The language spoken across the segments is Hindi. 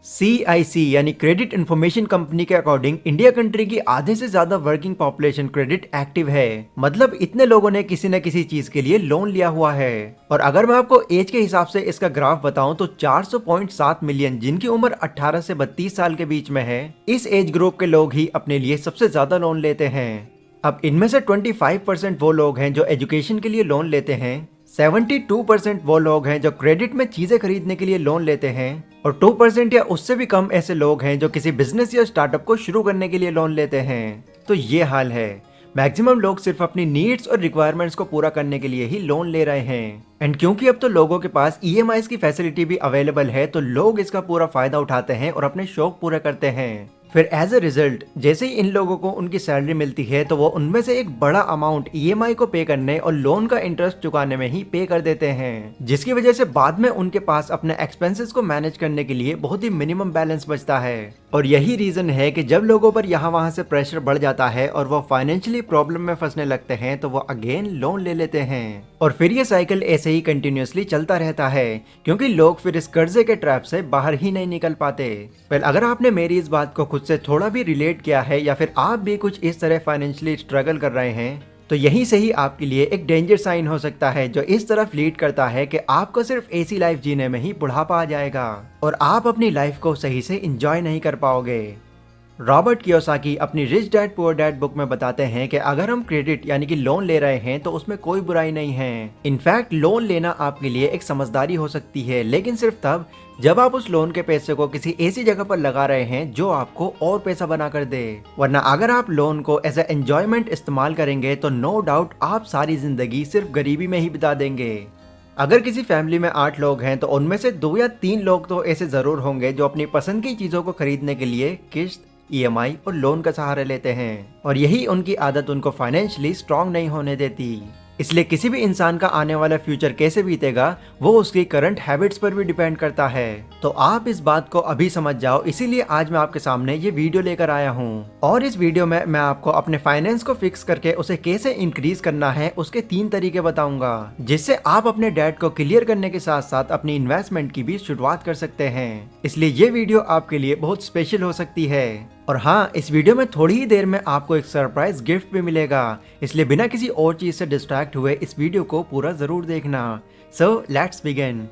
CIC यानी क्रेडिट इंफॉर्मेशन कंपनी के अकॉर्डिंग इंडिया कंट्री की आधे से ज्यादा वर्किंग पॉपुलेशन क्रेडिट एक्टिव है। मतलब इतने लोगों ने किसी न किसी चीज के लिए लोन लिया हुआ है। और अगर मैं आपको एज के हिसाब से इसका ग्राफ बताऊं तो 400.7 मिलियन जिनकी उम्र 18 से 32 साल के बीच में है, इस एज ग्रुप के लोग ही अपने लिए सबसे ज्यादा लोन लेते हैं। अब इनमें से 25% वो लोग हैं जो एजुकेशन के लिए लोन लेते हैं, 72% वो लोग हैं जो क्रेडिट में चीजें खरीदने के लिए लोन लेते हैं, और 2% या उससे भी कम ऐसे लोग हैं जो किसी बिजनेस या स्टार्टअप को शुरू करने के लिए लोन लेते हैं। तो ये हाल है, मैक्सिमम लोग सिर्फ अपनी नीड्स और रिक्वायरमेंट्स को पूरा करने के लिए ही लोन ले रहे हैं। एंड क्योंकि अब तो लोगों के पास EMIs की फैसिलिटी भी अवेलेबल है, तो लोग इसका पूरा फायदा उठाते हैं और अपने शौक पूरे करते हैं। फिर एज अ रिजल्ट जैसे ही इन लोगों को उनकी सैलरी मिलती है तो वो उनमें से एक बड़ा अमाउंट EMI को पे करने और लोन का इंटरेस्ट चुकाने में ही पे कर देते हैं, जिसकी वजह से बाद में उनके पास अपने एक्सपेंसेस को मैनेज करने के लिए बहुत ही मिनिमम बैलेंस बचता है। और यही रीजन है कि जब लोगों पर यहाँ वहाँ से प्रेशर बढ़ जाता है और वो फाइनेंशियली प्रॉब्लम में फंसने लगते हैं तो वो अगेन लोन ले लेते हैं। और फिर ये साइकिल ऐसे ही कंटिन्यूअसली चलता रहता है, क्योंकि लोग फिर इस कर्जे के ट्रैप से बाहर ही नहीं निकल पाते। वेल, अगर आपने मेरी इस बात को खुद से थोड़ा भी रिलेट किया है या फिर आप भी कुछ इस तरह फाइनेंशियली स्ट्रगल कर रहे हैं, तो यहीं से ही आपके लिए एक डेंजर साइन हो सकता है जो इस तरफ लीड करता है कि आपको सिर्फ ऐसी लाइफ जीने में ही बुढ़ापा आ जाएगा और आप अपनी लाइफ को सही से एंजॉय नहीं कर पाओगे। रॉबर्ट कियोसाकी अपनी rich dad poor dad book में बताते हैं कि अगर हम क्रेडिट यानी कि लोन ले रहे हैं तो उसमें कोई बुराई नहीं है। इनफैक्ट लोन लेना आपके लिए एक समझदारी हो सकती है, लेकिन सिर्फ तब जब आप उस लोन के पैसे को किसी ऐसी जगह पर लगा रहे हैं जो आपको और पैसा बना कर दे। वरना अगर आप लोन को एज ए एंजॉयमेंट इस्तेमाल करेंगे तो नो डाउट आप सारी जिंदगी सिर्फ गरीबी में ही बिता देंगे। अगर किसी फैमिली में 8 लोग हैं तो उनमें से 2 या 3 लोग तो ऐसे जरूर होंगे जो अपनी पसंद की चीजों को खरीदने के लिए किस्त, EMI और लोन का सहारा लेते हैं, और यही उनकी आदत उनको फाइनेंशियली स्ट्रांग नहीं होने देती। इसलिए किसी भी इंसान का आने वाला फ्यूचर कैसे बीतेगा वो उसकी करंट हैबिट्स पर भी डिपेंड करता है। तो आप इस बात को अभी समझ जाओ, इसीलिए आज मैं आपके सामने ये वीडियो लेकर आया हूँ। और इस वीडियो में मैं आपको अपने फाइनेंस को फिक्स करके उसे कैसे इंक्रीज करना है उसके 3 तरीके बताऊंगा, जिससे आप अपने डेट को क्लियर करने के साथ साथ अपनी इन्वेस्टमेंट की भी शुरुआत कर सकते हैं। इसलिए ये वीडियो आपके लिए बहुत स्पेशल हो सकती है। और हाँ, इस वीडियो में थोड़ी ही देर में आपको एक सरप्राइज गिफ्ट भी मिलेगा, इसलिए बिना किसी और चीज से डिस्ट्रैक्ट हुए इस वीडियो को पूरा जरूर देखना। So let's begin.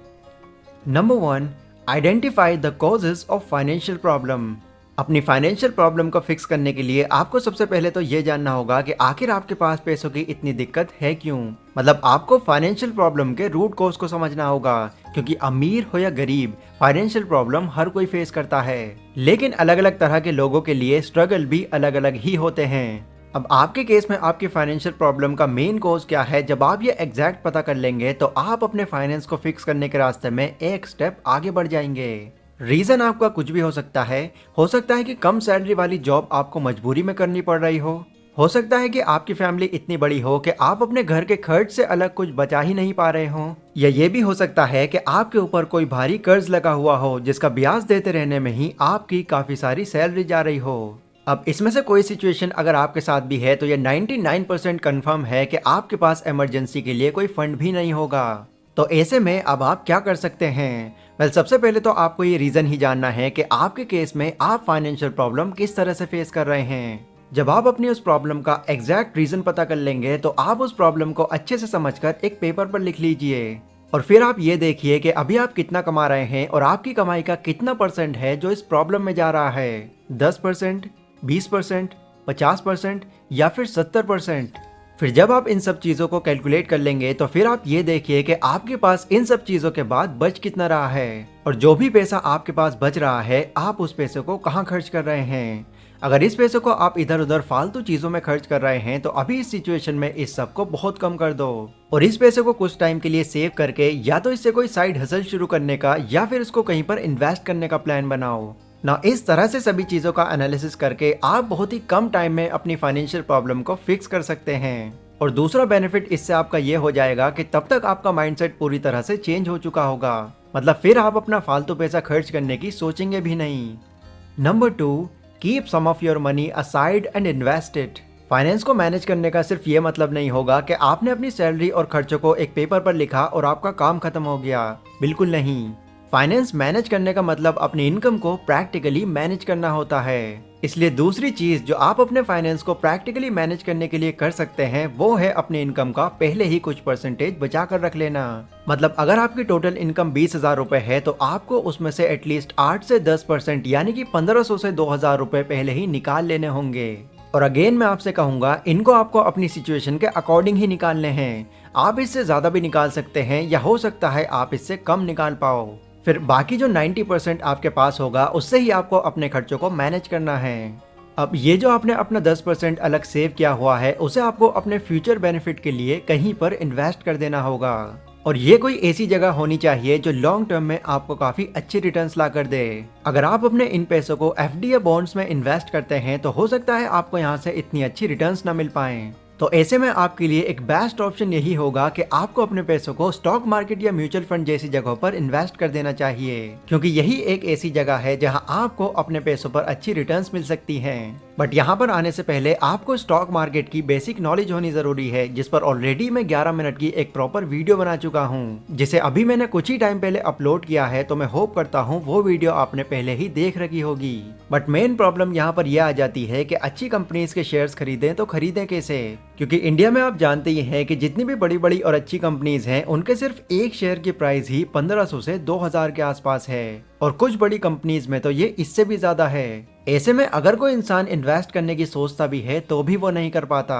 Number 1, identify the causes of financial problem. अपनी फाइनेंशियल प्रॉब्लम को फिक्स करने के लिए आपको सबसे पहले तो ये जानना होगा कि आखिर आपके पास पैसों की इतनी दिक्कत है क्यों। मतलब आपको फाइनेंशियल प्रॉब्लम के रूट कॉज को समझना होगा, क्योंकि अमीर हो या गरीब फाइनेंशियल प्रॉब्लम हर कोई फेस करता है, लेकिन अलग अलग तरह के लोगों के लिए स्ट्रगल भी अलग अलग ही होते हैं। अब आपके केस में आपकी फाइनेंशियल प्रॉब्लम का मेन कॉज क्या है, जब आप ये एग्जैक्ट पता कर लेंगे तो आप अपने फाइनेंस को फिक्स करने के रास्ते में एक स्टेप आगे बढ़ जाएंगे। रीजन आपका कुछ भी हो सकता है कि कम सैलरी वाली जॉब आपको मजबूरी में करनी पड़ रही हो सकता है कि आपकी फैमिली इतनी बड़ी हो कि आप अपने घर के खर्च से अलग कुछ बचा ही नहीं पा रहे हो, या ये भी हो सकता है कि आपके ऊपर कोई भारी कर्ज लगा हुआ हो जिसका ब्याज देते रहने में ही आपकी काफी सारी सैलरी जा रही हो। अब इसमें से कोई सिचुएशन अगर आपके साथ भी है तो ये 99% कंफर्म है कि आपके पास इमरजेंसी के लिए कोई फंड भी नहीं होगा। तो ऐसे में अब आप क्या कर सकते हैं? वेल, सबसे पहले तो आपको ये रीजन ही जानना है कि आपके केस में आप फाइनेंशियल प्रॉब्लम किस तरह से फेस कर रहे हैं। जब आप अपनी उस प्रॉब्लम का एग्जैक्ट रीजन पता कर लेंगे तो आप उस प्रॉब्लम को अच्छे से समझकर एक पेपर पर लिख लीजिए, और फिर आप ये देखिए कि अभी आप कितना कमा रहे हैं और आपकी कमाई का कितना परसेंट है जो इस प्रॉब्लम में जा रहा है। 10%, 20%, 50% या फिर 70%। फिर जब आप इन सब चीजों को कैलकुलेट कर लेंगे तो फिर आप ये देखिए कि आपके पास इन सब चीजों के बाद बच कितना रहा है, और जो भी पैसा आपके पास बच रहा है आप उस पैसे को कहाँ खर्च कर रहे हैं। अगर इस पैसे को आप इधर उधर फालतू चीजों में खर्च कर रहे हैं तो अभी इस सिचुएशन में इस सब को बहुत कम कर दो, और इस पैसे को कुछ टाइम के लिए सेव करके या तो इससे कोई साइड हसल शुरू करने का या फिर इसको कहीं पर इन्वेस्ट करने का प्लान बनाओ ना। इस तरह से सभी चीजों का एनालिसिस करके आप बहुत ही कम टाइम में अपनी फाइनेंशियल प्रॉब्लम को फिक्स कर सकते हैं। और दूसरा बेनिफिट इससे आपका ये हो जाएगा कि तब तक आपका माइंडसेट पूरी तरह से चेंज हो चुका होगा। मतलब फिर आप अपना फालतू पैसा खर्च करने की सोचेंगे भी नहीं। Number 2, keep some of your money aside and invest it. Finance को मैनेज करने का सिर्फ ये मतलब नहीं होगा कि आपने अपनी सैलरी और खर्चों को एक पेपर पर लिखा और आपका काम खत्म हो गया। बिल्कुल नहीं। फाइनेंस मैनेज करने का मतलब अपनी इनकम को प्रैक्टिकली मैनेज करना होता है। इसलिए दूसरी चीज जो आप अपने फाइनेंस को प्रैक्टिकली मैनेज करने के लिए कर सकते हैं वो है अपनी इनकम का पहले ही कुछ परसेंटेज बचा कर रख लेना। मतलब अगर आपकी टोटल इनकम 20,000 रुपए है तो आपको उसमें से एटलीस्ट 8 से 10% यानी कि 1500 से 2000 रुपए पहले ही निकाल लेने होंगे। और अगेन मैं आपसे कहूंगा इनको आपको अपनी सिचुएशन के अकॉर्डिंग ही निकालने हैं। आप इससे ज्यादा भी निकाल सकते हैं या हो सकता है आप इससे कम निकाल पाओ। फिर बाकी जो 90% आपके पास होगा उससे ही आपको अपने खर्चों को मैनेज करना है। अब ये जो आपने अपना 10% अलग सेव किया हुआ है उसे आपको अपने फ्यूचर बेनिफिट के लिए कहीं पर इन्वेस्ट कर देना होगा। और ये कोई ऐसी जगह होनी चाहिए जो लॉन्ग टर्म में आपको काफी अच्छे रिटर्न्स ला कर दे। अगर आप अपने इन पैसों को एफडी या बॉन्ड्स में इन्वेस्ट करते हैं तो हो सकता है आपको यहाँ से इतनी अच्छी रिटर्न्स ना मिल पाए। तो ऐसे में आपके लिए एक बेस्ट ऑप्शन यही होगा कि आपको अपने पैसों को स्टॉक मार्केट या म्यूचुअल फंड जैसी जगहों पर इन्वेस्ट कर देना चाहिए, क्योंकि यही एक ऐसी जगह है जहां आपको अपने पैसों पर अच्छी रिटर्न्स मिल सकती हैं। बट यहाँ पर आने से पहले आपको स्टॉक मार्केट की बेसिक नॉलेज होनी जरूरी है, जिस पर ऑलरेडी मैं 11 मिनट की एक प्रॉपर वीडियो बना चुका हूँ, जिसे अभी मैंने कुछ ही टाइम पहले अपलोड किया है। तो मैं होप करता हूँ वो वीडियो आपने पहले ही देख रखी होगी। बट मेन प्रॉब्लम यहाँ पर यह आ जाती है कि अच्छी कंपनीज के शेयर्स खरीदें तो खरीदें कैसे, क्योंकि इंडिया में आप जानते ही हैं कि जितनी भी बड़ी बड़ी और अच्छी कंपनीज हैं उनके सिर्फ एक शेयर की प्राइस ही 1500 से 2000 के आसपास है, और कुछ बड़ी कंपनीज में तो ये इससे भी ज्यादा है। ऐसे में अगर कोई इंसान इन्वेस्ट करने की सोचता भी है तो भी वो नहीं कर पाता।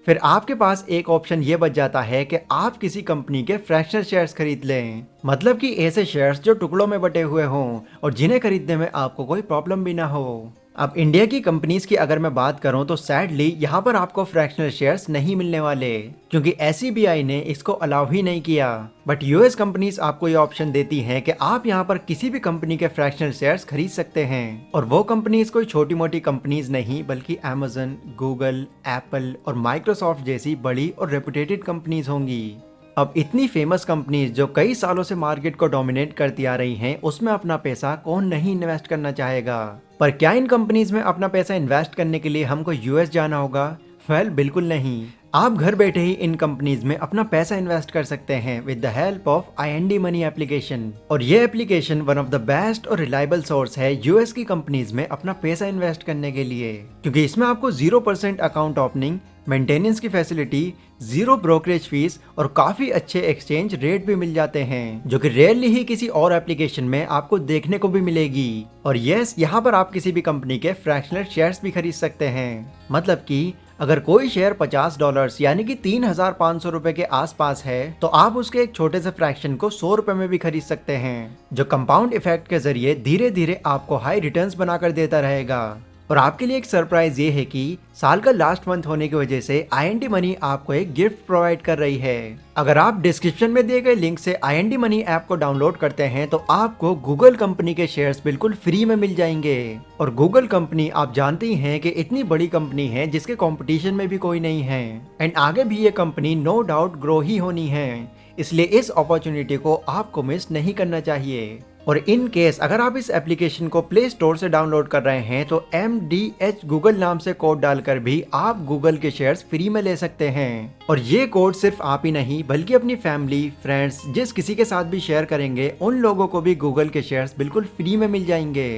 फिर आपके पास एक ऑप्शन ये बच जाता है कि आप किसी कंपनी के फ्रैक्शनल शेयर्स खरीद लें, मतलब कि ऐसे शेयर्स जो टुकड़ों में बटे हुए हों और जिन्हें खरीदने में आपको कोई प्रॉब्लम भी ना हो। अब इंडिया की कंपनीज की अगर मैं बात करूं तो सैडली यहाँ पर आपको फ्रैक्शनल शेयर्स नहीं मिलने वाले, क्योंकि एसईबीआई ने इसको अलाउ ही नहीं किया। बट यूएस कंपनीज आपको ये ऑप्शन देती हैं कि आप यहाँ पर किसी भी कंपनी के फ्रैक्शनल शेयर्स खरीद सकते हैं, और वो कंपनीज कोई छोटी मोटी कंपनीज नहीं बल्कि अमेजन, गूगल, एप्पल और माइक्रोसॉफ्ट जैसी बड़ी और रेपुटेटेड कंपनीज होंगी। अब इतनी फेमस कंपनीज जो कई सालों से मार्केट को डोमिनेट करती आ रही हैं, उसमें अपना पैसा कौन नहीं इन्वेस्ट करना चाहेगा। पर क्या इन कंपनीज में अपना पैसा इन्वेस्ट करने के लिए हमको यूएस जाना होगा? वेल, बिल्कुल नहीं। आप घर बैठे ही इन कंपनीज में अपना पैसा इन्वेस्ट कर सकते हैं with the help of IND money application. और ये application one of the best और रिलायबल सोर्स है यूएस की कंपनीज में अपना पैसा इन्वेस्ट करने के लिए, क्योंकि इसमें आपको 0% अकाउंट ओपनिंग, मेंटेनेंस की फैसिलिटी, 0 ब्रोकरेज फीस और काफी अच्छे एक्सचेंज रेट भी मिल जाते हैं, जो कि रेयरली ही किसी और एप्लीकेशन में आपको देखने को भी मिलेगी। और यस, यहाँ पर आप किसी भी कंपनी के फ्रैक्शनल शेयर्स भी खरीद सकते हैं। मतलब कि अगर कोई शेयर $50 यानी कि 3500 रुपए के आसपास है तो आप उसके एक छोटे से फ्रैक्शन को 100 रुपए में भी खरीद सकते हैं, जो कंपाउंड इफेक्ट के जरिए धीरे धीरे आपको हाई रिटर्न्स बनाकर देता रहेगा। और आपके लिए एक सरप्राइज ये है कि साल का लास्ट मंथ होने की वजह से IND मनी आपको एक गिफ्ट प्रोवाइड कर रही है। अगर आप डिस्क्रिप्शन में दिए गए लिंक से IND मनी ऐप को डाउनलोड करते हैं तो आपको गूगल कंपनी के शेयर्स बिल्कुल फ्री में मिल जाएंगे। और गूगल कंपनी आप जानते ही हैं कि इतनी बड़ी कंपनी है जिसके कंपटीशन में भी कोई नहीं है, एंड आगे भी ये कंपनी नो डाउट ग्रो ही होनी है। इसलिए इस अपॉर्चुनिटी को आपको मिस नहीं करना चाहिए। और इन केस अगर आप इस एप्लीकेशन को प्ले स्टोर से डाउनलोड कर रहे हैं तो MDH गूगल नाम से कोड डालकर भी आप गूगल के शेयर्स फ्री में ले सकते हैं। और ये कोड सिर्फ आप ही नहीं बल्कि अपनी फैमिली, फ्रेंड्स, जिस किसी के साथ भी शेयर करेंगे उन लोगों को भी गूगल के शेयर्स बिल्कुल फ्री में मिल जाएंगे।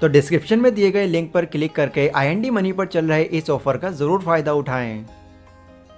तो डिस्क्रिप्शन में दिए गए लिंक पर क्लिक करके IND मनी पर चल रहे इस ऑफर का जरूर फायदा उठाएं।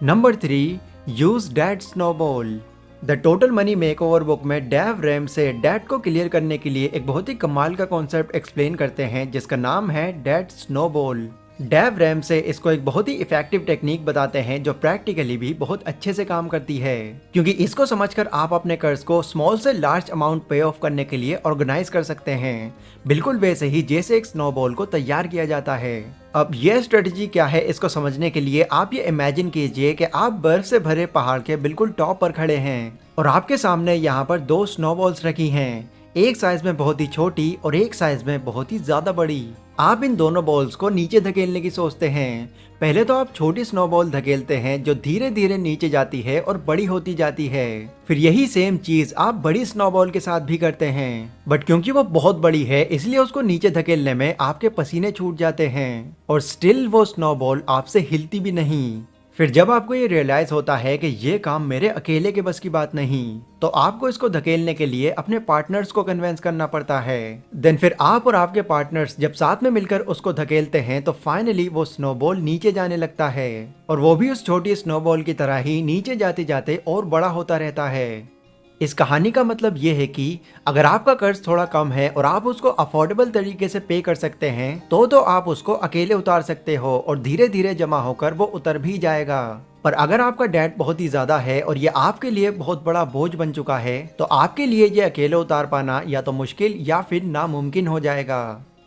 Number 3, use debt snowball. The total money makeover book में डेव रैम से डेट को क्लियर करने के लिए एक बहुत ही कमाल का कॉन्सेप्ट एक्सप्लेन करते हैं, जिसका नाम है डेट स्नोबॉल। डेव रैम से इसको एक बहुत ही इफेक्टिव टेक्निक बताते हैं जो प्रैक्टिकली भी बहुत अच्छे से काम करती है, क्योंकि इसको समझकर आप अपने कर्ज को स्मॉल से लार्ज अमाउंट पे ऑफ करने के लिए ऑर्गेनाइज कर सकते हैं, बिल्कुल वैसे ही जैसे एक स्नोबॉल को तैयार किया जाता है। अब यह स्ट्रेटजी क्या है इसको समझने के लिए आप ये इमेजिन कीजिए कि आप बर्फ से भरे पहाड़ के बिल्कुल टॉप पर खड़े हैं और आपके सामने यहाँ पर 2 स्नोबॉल्स रखी हैं, एक साइज में बहुत ही छोटी और एक साइज में बहुत ही ज्यादा बड़ी। आप इन दोनों बॉल्स को नीचे धकेलने की सोचते हैं। पहले तो आप छोटी स्नोबॉल धकेलते हैं जो धीरे धीरे नीचे जाती है और बड़ी होती जाती है। फिर यही सेम चीज आप बड़ी स्नोबॉल के साथ भी करते हैं, बट क्योंकि वो बहुत बड़ी है इसलिए उसको नीचे धकेलने में आपके पसीने छूट जाते हैं और स्टिल वो स्नोबॉल आपसे हिलती भी नहीं। फिर जब आपको ये रियलाइज होता है कि ये काम मेरे अकेले के बस की बात नहीं, तो आपको इसको धकेलने के लिए अपने पार्टनर्स को कन्विंस करना पड़ता है। देन फिर आप और आपके पार्टनर्स जब साथ में मिलकर उसको धकेलते हैं तो फाइनली वो स्नोबॉल नीचे जाने लगता है, और वो भी उस छोटी स्नोबॉल की तरह ही नीचे जाते जाते और बड़ा होता रहता है। इस कहानी का मतलब ये है कि अगर आपका कर्ज थोड़ा कम है और आप उसको अफोर्डेबल तरीके से पे कर सकते हैं तो आप उसको अकेले उतार सकते हो और धीरे धीरे जमा होकर वो उतर भी जाएगा। पर अगर आपका डेट बहुत ही ज्यादा है और ये आपके लिए बहुत बड़ा बोझ बन चुका है तो आपके लिए ये अकेले उतार पाना या तो मुश्किल या फिर नामुमकिन हो जाएगा।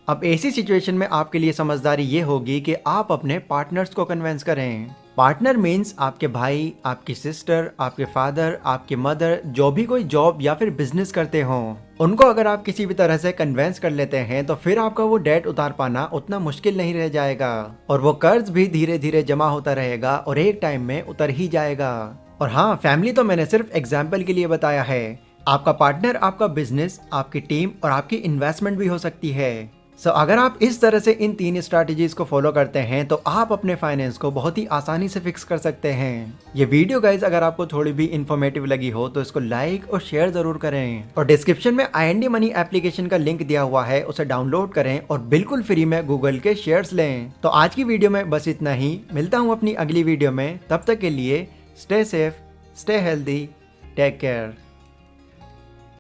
अब ऐसी सिचुएशन में आपके लिए समझदारी ये होगी कि आप अपने पार्टनर्स को कन्विंस करें। पार्टनर मीन्स आपके भाई, आपकी सिस्टर, आपके फादर, आपकी मदर, जो भी कोई जॉब या फिर बिजनेस करते हो, उनको अगर आप किसी भी तरह से कन्विंस कर लेते हैं तो फिर आपका वो डेट उतार पाना उतना मुश्किल नहीं रह जाएगा और वो कर्ज भी धीरे धीरे जमा होता रहेगा और एक टाइम में उतर ही जाएगा। और हाँ, फैमिली तो मैंने सिर्फ एग्जाम्पल के लिए बताया है। आपका पार्टनर आपका बिजनेस, आपकी टीम और आपकी इन्वेस्टमेंट भी हो सकती है। अगर आप इस तरह से इन 3 स्ट्रैटेजीज को फॉलो करते हैं तो आप अपने फाइनेंस को बहुत ही आसानी से फिक्स कर सकते हैं। ये वीडियो गाइज अगर आपको थोड़ी भी इन्फॉर्मेटिव लगी हो तो इसको लाइक और शेयर जरूर करें, और डिस्क्रिप्शन में IND मनी एप्लीकेशन का लिंक दिया हुआ है, उसे डाउनलोड करें और बिल्कुल फ्री में गूगल के शेयर्स लें। तो आज की वीडियो में बस इतना ही, मिलता हूँ अपनी अगली वीडियो में, तब तक के लिए stay safe, stay healthy, take care.